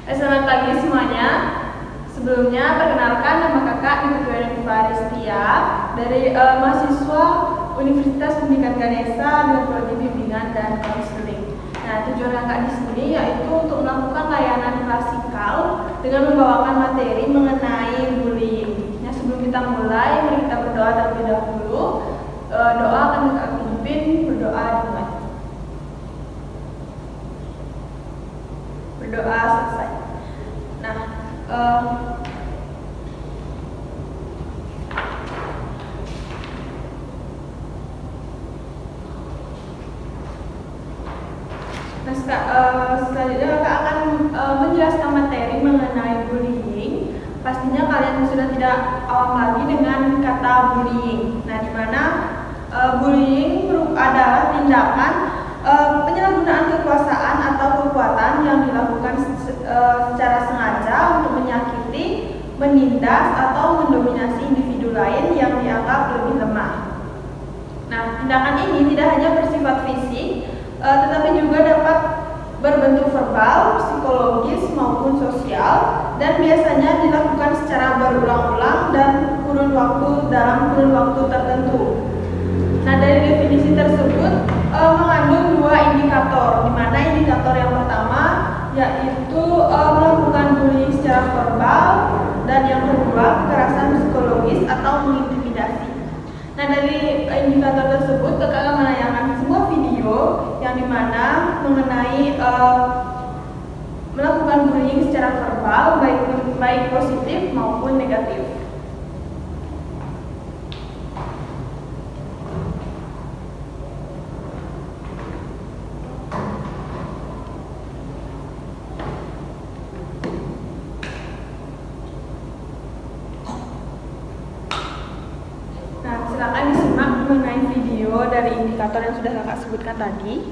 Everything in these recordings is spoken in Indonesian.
Selamat pagi semuanya. Sebelumnya perkenalkan, nama kakak Nikola Faristia dari mahasiswa Universitas Pendidikan Ganesha dengan prodi bimbingan dan konseling. Nah, tujuan kakak di sini yaitu untuk melakukan layanan klasikal dengan membawakan materi mengenai bullying. Nah, sebelum kita mulai, mari kita berdoa terlebih dahulu. Doa akan kakak pimpin, berdoa dimulai. Berdoa selesai. Nah, selanjutnya kakak akan menjelaskan materi mengenai bullying. Pastinya kalian sudah tidak awam lagi dengan kata bullying. Nah, di mana bullying adalah tindakan penyalahgunaan kekuasaan atau kekuatan yang dilakukan secara sengaja untuk menyakiti, menindas, atau mendominasi individu lain yang dianggap lebih lemah. Nah, tindakan ini tidak hanya bersifat fisik, tetapi juga dapat berbentuk verbal, psikologis, maupun sosial, dan biasanya dilakukan secara berulang-ulang dan dalam kurun waktu tertentu. Nah, dari definisi tersebut mengandung dua indikator, di mana indikator yang pertama yaitu melakukan bullying secara verbal, dan yang kedua kekerasan psikologis atau mengintimidasi. Nah, dari indikator tersebut kakak akan menayangkan sebuah video yang dimana mengenai melakukan bullying secara verbal, baik positif maupun negatif. Silakan disimak mengenai video dari indikator yang sudah kakak sebutkan tadi.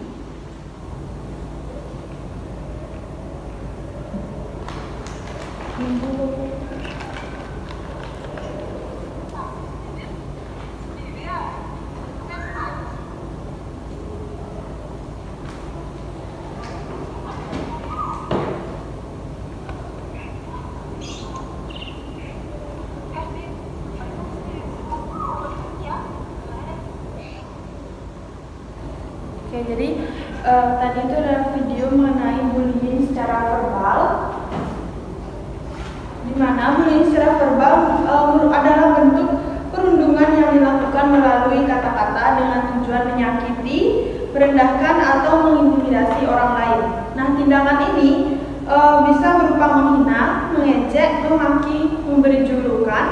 Oke, jadi tadi itu adalah video mengenai bullying secara verbal, di mana bullying secara verbal adalah bentuk perundungan yang dilakukan melalui kata-kata dengan tujuan menyakiti, merendahkan, atau mengintimidasi orang lain. Nah, tindakan ini bisa berupa menghina, mengejek, memaki, memberi julukan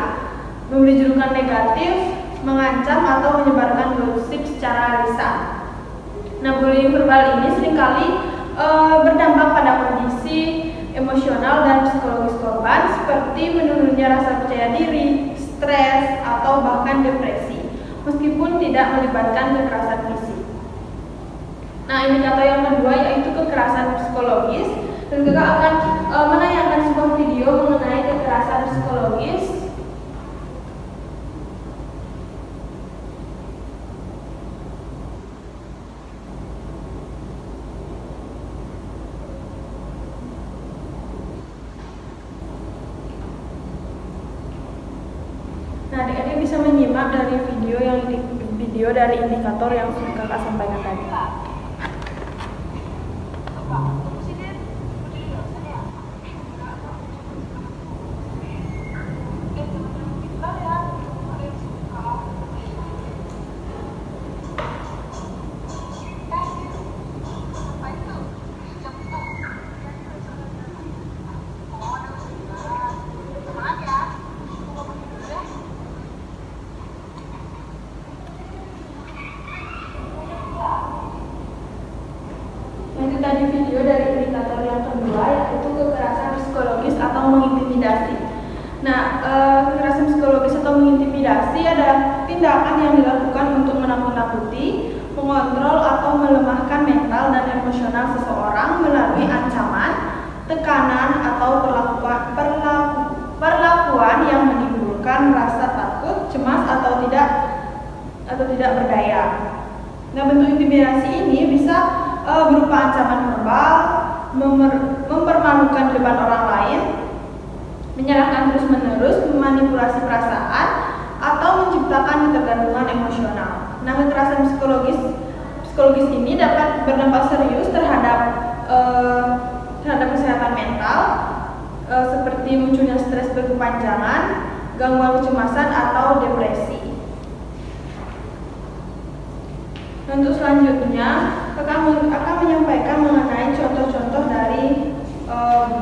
negatif, mengancam, atau menyebarkan gosip secara lisan. Nah, bullying verbal ini seringkali berdampak pada kondisi emosional dan psikologis korban, seperti menurunnya rasa percaya diri, stres, atau bahkan depresi, meskipun tidak melibatkan kekerasan fisik. Nah, indikator yang kedua yaitu kekerasan psikologis, dan kakak akan menayangkan sebuah video mengenai kekerasan psikologis. Nah, adik-adik bisa menyimak dari video dari indikator yang sudah kakak sampaikan tadi. Itu tadi video dari indikator yang kedua yaitu kekerasan psikologis atau mengintimidasi. Nah, kekerasan psikologis atau mengintimidasi adalah tindakan yang dilakukan untuk menakut-nakuti, mengontrol, atau melemahkan mental dan emosional seseorang melalui ancaman, tekanan, atau perlakuan yang menimbulkan rasa takut, cemas, atau tidak berdaya. Nah, bentuk intimidasi ini bisa berupa ancaman verbal, mempermalukan di depan orang lain, menyalahkan terus-menerus, memanipulasi perasaan, atau menciptakan ketergantungan emosional. Nah, kekerasan psikologis ini dapat berdampak serius terhadap kesehatan mental, seperti munculnya stres berkepanjangan, gangguan kecemasan, atau depresi. Untuk selanjutnya, akan menyampaikan mengenai contoh-contoh dari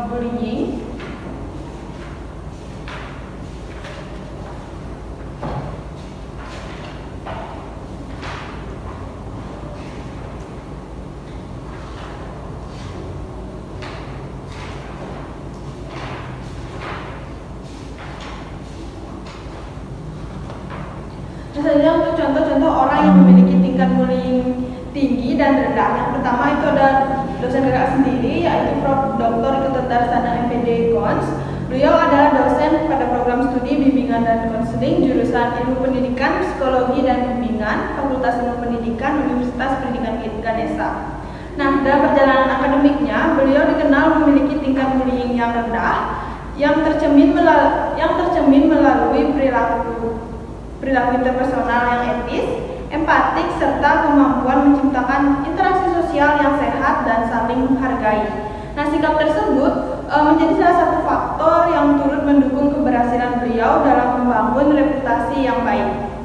bullying. Misalnya untuk contoh-contoh orang yang memiliki tingkat bullying tinggi dan rendah. Yang pertama itu ada dosen kakak sendiri, yaitu Prof. Dr. Ketentarsanan MPD Kons. Beliau adalah dosen pada program studi bimbingan dan konseling jurusan Ilmu Pendidikan, Psikologi dan Bimbingan, Fakultas Ilmu Pendidikan, Universitas Pendidikan Ganesha. Nah, dalam perjalanan akademiknya, beliau dikenal memiliki tingkat bullying yang rendah, yang tercermin melalui perilaku interpersonal yang etis, empatik, serta kemampuan menciptakan interaksi sosial yang sehat dan saling menghargai. Nah, sikap tersebut menjadi salah satu faktor yang turut mendukung keberhasilan beliau dalam membangun reputasi yang baik.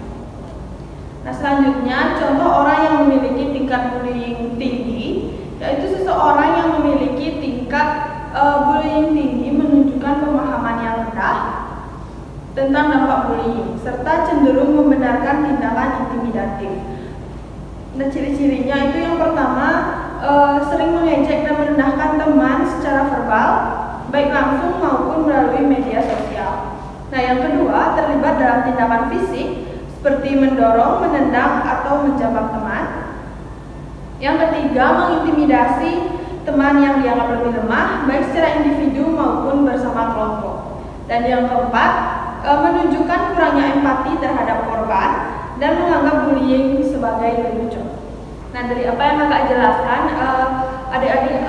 Nah, selanjutnya, contoh orang yang memiliki tingkat bullying tinggi, yaitu seseorang yang memiliki tingkat bullying tinggi menunjukkan pemahaman yang rendah tentang dampak bullying, serta cenderung membenarkan tindakan intimidatif. Nah, ciri-cirinya itu yang pertama, sering mengejek dan merendahkan teman secara verbal, baik langsung maupun melalui media sosial. Nah, yang kedua, terlibat dalam tindakan fisik, seperti mendorong, menendang, atau menjambak teman. Yang ketiga, mengintimidasi teman yang dianggap lebih lemah, baik secara individu maupun bersama kelompok. Dan yang keempat, menunjukkan kurangnya empati terhadap korban dan menganggap bullying sebagai lelucon. Nah, dari apa yang kakak jelaskan, adik-adik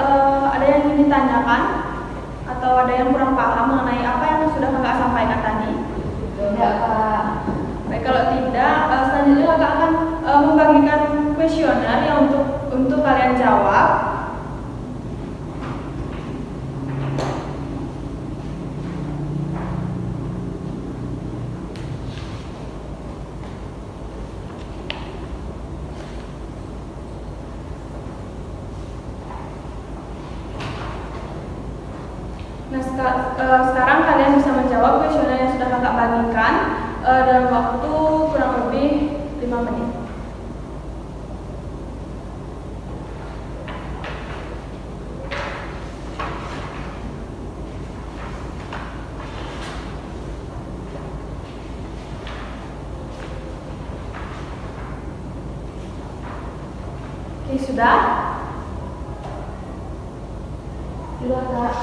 ada yang ingin ditanyakan atau ada yang kurang paham mengenai apa yang sudah kakak sampaikan tadi? Tidak, Kak. Baik, kalau tidak, selanjutnya kakak akan membagikan kuesioner yang untuk kalian jawab. Nah, sekarang kalian bisa menjawab kuesioner yang sudah kakak bagikan dalam waktu kurang lebih 5 menit. Oke, sudah? Sudah, Kak.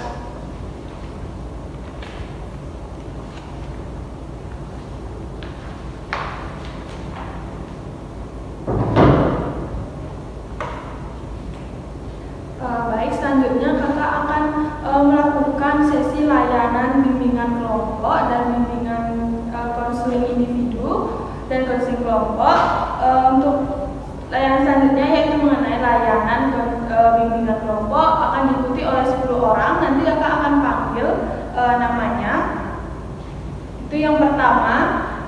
Baik, selanjutnya kakak akan melakukan sesi layanan bimbingan kelompok dan bimbingan konseling individu dan konseling kelompok. Untuk layanan selanjutnya yaitu mengenai layanan bimbingan kelompok akan diikuti oleh 10 orang. Nanti kakak akan panggil namanya. Itu yang pertama,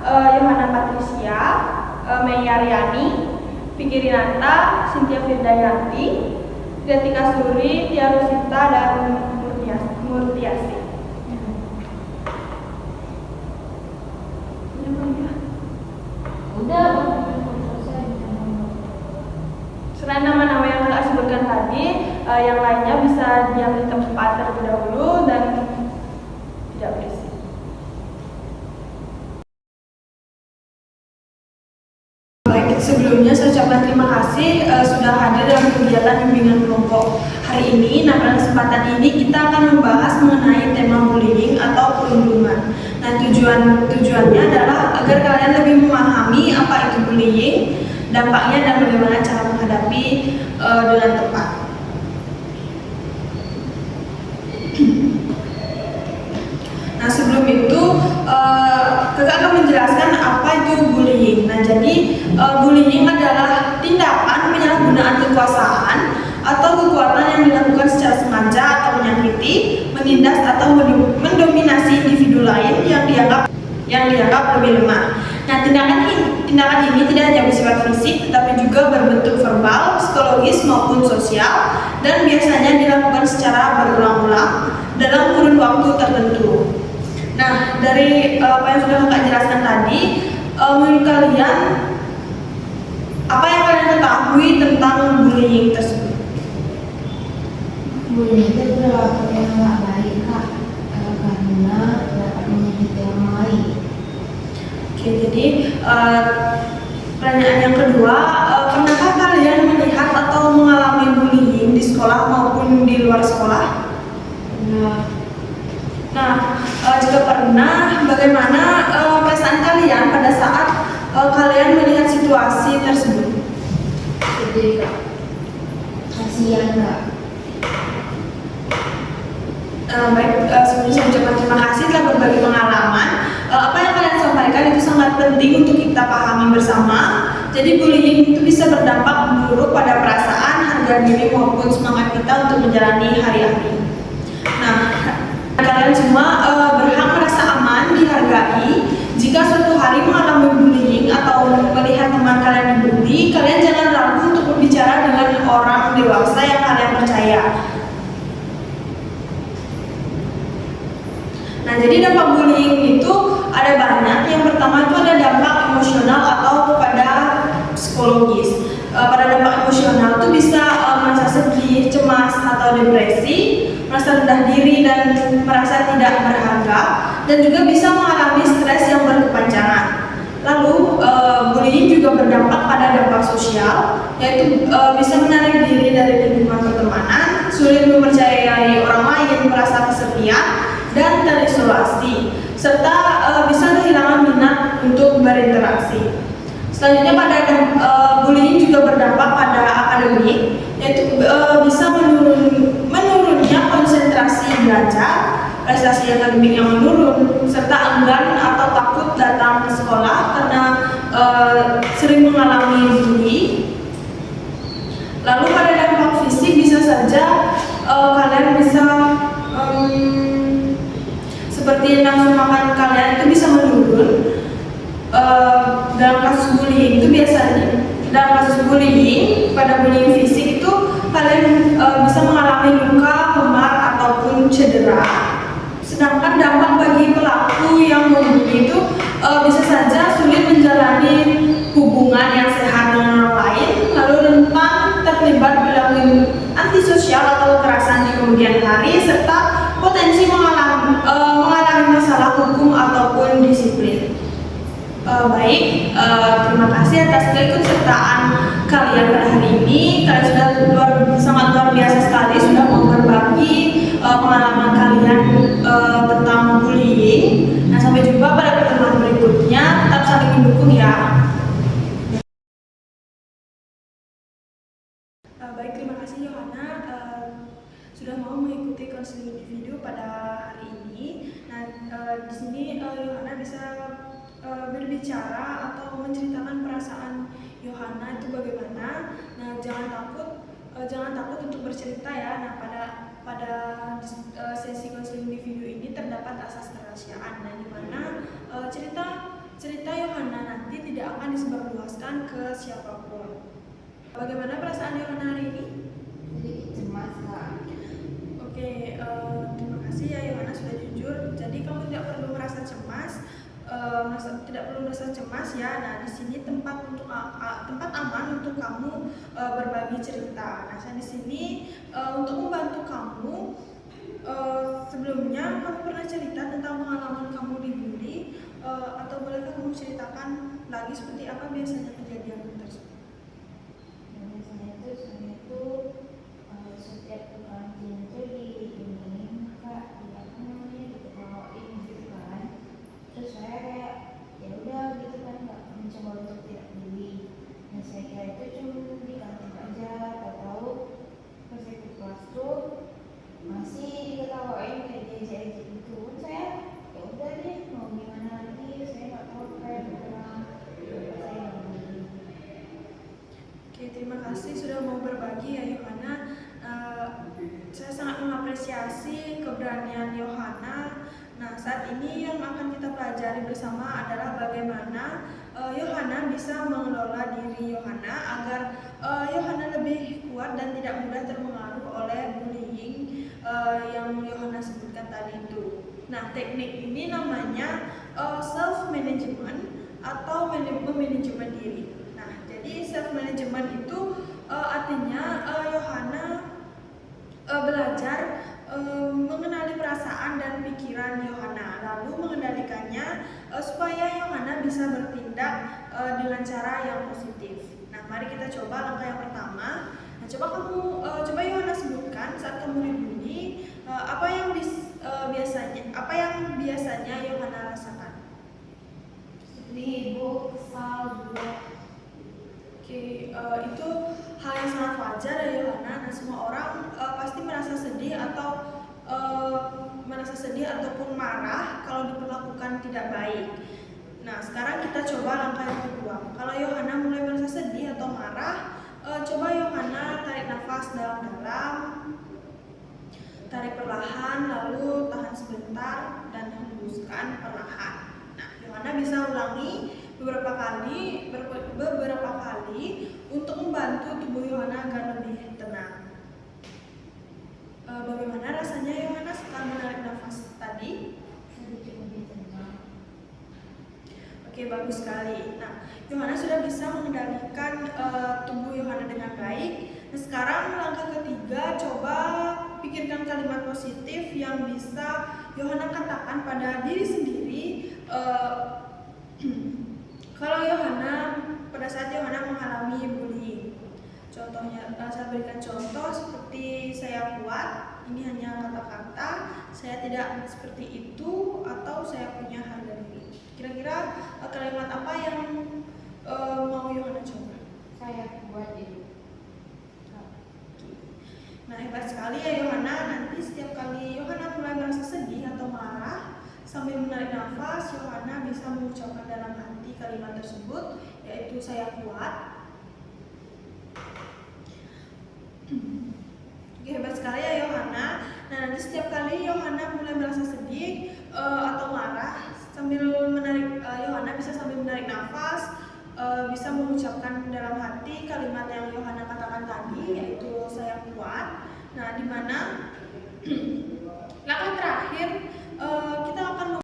Yohana Patricia, Mei Aryani, Vicky Rinanta, Cynthia Firdayanti, Tika Suri, Tia Rusita, dan Murtiasi. Udah. Selain nama-nama yang kakak sebutkan tadi, yang lainnya bisa diam di tempat terlebih dahulu dan tidak berisik. Baik, sebelumnya saya ucapkan terima kasih sudah hadir dalam kegiatan bimbingan kelompok hari ini. Nah, pada kesempatan ini kita akan membahas mengenai tema bullying atau perundungan. Nah, tujuannya adalah agar kalian lebih memahami apa itu bullying, dampaknya, dan bagaimana cara menghadapi dengan tepat. itu bullying? Nah, jadi bullying adalah tindakan penyalahgunaan kekuasaan atau kekuatan yang dilakukan secara sengaja atau menyakiti, menindas atau mendominasi individu lain yang dianggap lebih lemah. Nah, tindakan ini tidak hanya bersifat fisik, tetapi juga berbentuk verbal, psikologis maupun sosial, dan biasanya dilakukan secara berulang-ulang dalam kurun waktu tertentu. Nah, dari apa yang sudah Kakak jelaskan tadi, menurut kalian apa yang kalian ketahui tentang bullying tersebut? Bullying itu perilaku yang nggak baik Kak, karena dapat menyakiti orang lain. Oke, jadi pertanyaan yang kedua, pernahkah kalian melihat atau mengalami bullying di sekolah maupun di luar sekolah? Nah, jika pernah, bagaimana perasaan kalian pada saat kalian melihat situasi tersebut? Jadi Kak, kasihan Kak. Baik, sebelumnya saya ucapkan terima kasih telah berbagi pengalaman. Apa yang kalian sampaikan itu sangat penting untuk kita pahami bersama. Jadi bullying itu bisa berdampak buruk pada perasaan, harga diri maupun semangat kita untuk menjalani hari-hari. Nah, kalian semua berhak merasa aman, dihargai. Jika suatu hari mengalami bullying atau melihat teman kalian dibully, kalian jangan ragu untuk berbicara dengan orang dewasa yang kalian percaya. Nah, jadi dampak bullying itu ada banyak. Yang pertama itu ada dampak emosional atau pada psikologis. Pada dampak emosional itu bisa merasa sedih, cemas atau depresi, merasa rendah diri dan merasa tidak berharga, dan juga bisa mengalami stres yang berkepanjangan. Lalu bullying juga berdampak pada dampak sosial, yaitu bisa menarik diri dari lingkungan pertemanan, sulit mempercayai orang lain, merasa kesepian dan terisolasi, serta bisa kehilangan minat untuk berinteraksi. Selanjutnya pada bullying juga berdampak pada akademik, yaitu bisa menurunnya konsentrasi belajar, prestasi akademik yang menurun, serta enggan atau takut datang ke sekolah karena sering mengalami bully. Lalu pada dampak fisik bisa saja kalian bisa seperti nafsu makan kalian itu bisa menurun. Dalam kasus bullying itu biasanya pada bullying fisik itu kalian bisa mengalami luka, memar ataupun cedera. Sedangkan dampak bagi pelaku yang membuli itu bisa saja sulit menjalani hubungan yang sehat dengan orang lain, lalu rentan terlibat perilaku antisosial atau kekerasan di kemudian hari, serta potensi mengalami masalah hukum ataupun disiplin. Baik, terima kasih atas keikutsertaan kalian pada hari ini. Kalian sudah sangat luar biasa sekali sudah mau berbagi pengalaman kalian tentang bullying. Nah, sampai jumpa pada pertemuan berikutnya. Tetap saling mendukung ya. Baik, terima kasih Yohana sudah mau mengikuti konseling individu pada hari ini. Nah, di sini Yohana bisa berbicara atau menceritakan perasaan Yohana itu bagaimana. Nah, jangan takut untuk bercerita ya. Nah, pada sesi konseling individu ini terdapat asas kerahasiaan. Nah, di mana cerita Yohana nanti tidak akan disebarluaskan ke siapapun. Bagaimana perasaan Yohana hari ini? Sedikit cemas Kak. Oke, terima kasih ya Yohana sudah jujur. Jadi kamu tidak perlu merasa cemas. Ya. Nah, di sini tempat aman untuk kamu berbagi cerita. Nah, saya di sini untuk membantu kamu. Sebelumnya kamu pernah cerita tentang pengalaman kamu dibully, atau boleh kamu ceritakan lagi seperti apa biasanya kejadian tersebut? Saya itu setiap ke kantin itu diiming-iming Kak, diketawain gitu kan. Terus saya kayak ya udah gitu kan, nggak mencoba untuk tidak peduli. Nah, saya kira itu cuma di kantin aja, tahu pas saya ke kelas tuh masih diketawain kayak diajak gitu. Saya ya udah deh, mau gimana lagi, saya nggak tahu kayak orang kasih sudah mau berbagi ya Yohana. Saya sangat mengapresiasi keberanian Yohana. Nah, saat ini yang akan kita pelajari bersama adalah bagaimana Yohana bisa mengelola diri Yohana agar Yohana lebih kuat dan tidak mudah terpengaruh oleh bullying yang Yohana sebutkan tadi itu. Nah, teknik ini namanya self management atau manajemen diri. Nah, jadi self management itu artinya Yohana belajar mengenali perasaan dan pikiran Yohana, lalu mengendalikannya supaya Yohana bisa bertindak dengan cara yang positif. Nah, mari kita coba langkah yang pertama. Nah, coba Yohana sebutkan saat kamu dibully, apa yang biasanya Yohana rasakan. Sedih, ibu, kesal, juga. Oke, itu hal yang sangat wajar ya Yohana. Nah, semua orang pasti merasa sedih ataupun marah kalau diperlakukan tidak baik. Nah, sekarang kita coba langkah yang kedua. Kalau Yohana mulai merasa sedih atau marah, coba Yohana tarik nafas dalam-dalam, tarik perlahan, lalu tahan sebentar dan hembuskan perlahan. Nah, Yohana bisa ulangi beberapa kali untuk membantu tubuh Yohana agar lebih tenang. Bagaimana rasanya Yohana setelah menarik nafas tadi? Sedikit lebih tenang. Oke, bagus sekali. Nah, Yohana sudah bisa mengendalikan tubuh Yohana dengan baik. Nah, sekarang langkah ketiga, coba pikirkan kalimat positif yang bisa Yohana katakan pada diri sendiri. Kalau pada saat Yohana mengalami bullying. Contohnya, saya berikan contoh seperti saya kuat, ini hanya kata-kata, saya tidak seperti itu, atau saya punya harga diri. Kira-kira kalimat apa yang mau Yohana coba? Saya kuat, ibu. Nah, hebat sekali ya Yohana. Nanti setiap kali Yohana mulai merasa sedih atau marah, sambil menarik nafas, Yohana bisa mengucapkan dalam hati kalimat tersebut, yaitu saya kuat. Hebat sekali ya Yohana. Nah, nanti setiap kali Yohana mulai merasa sedih atau marah, Yohana bisa sambil menarik nafas, bisa mengucapkan dalam hati kalimat yang Yohana katakan tadi, yaitu saya kuat. Nah, di mana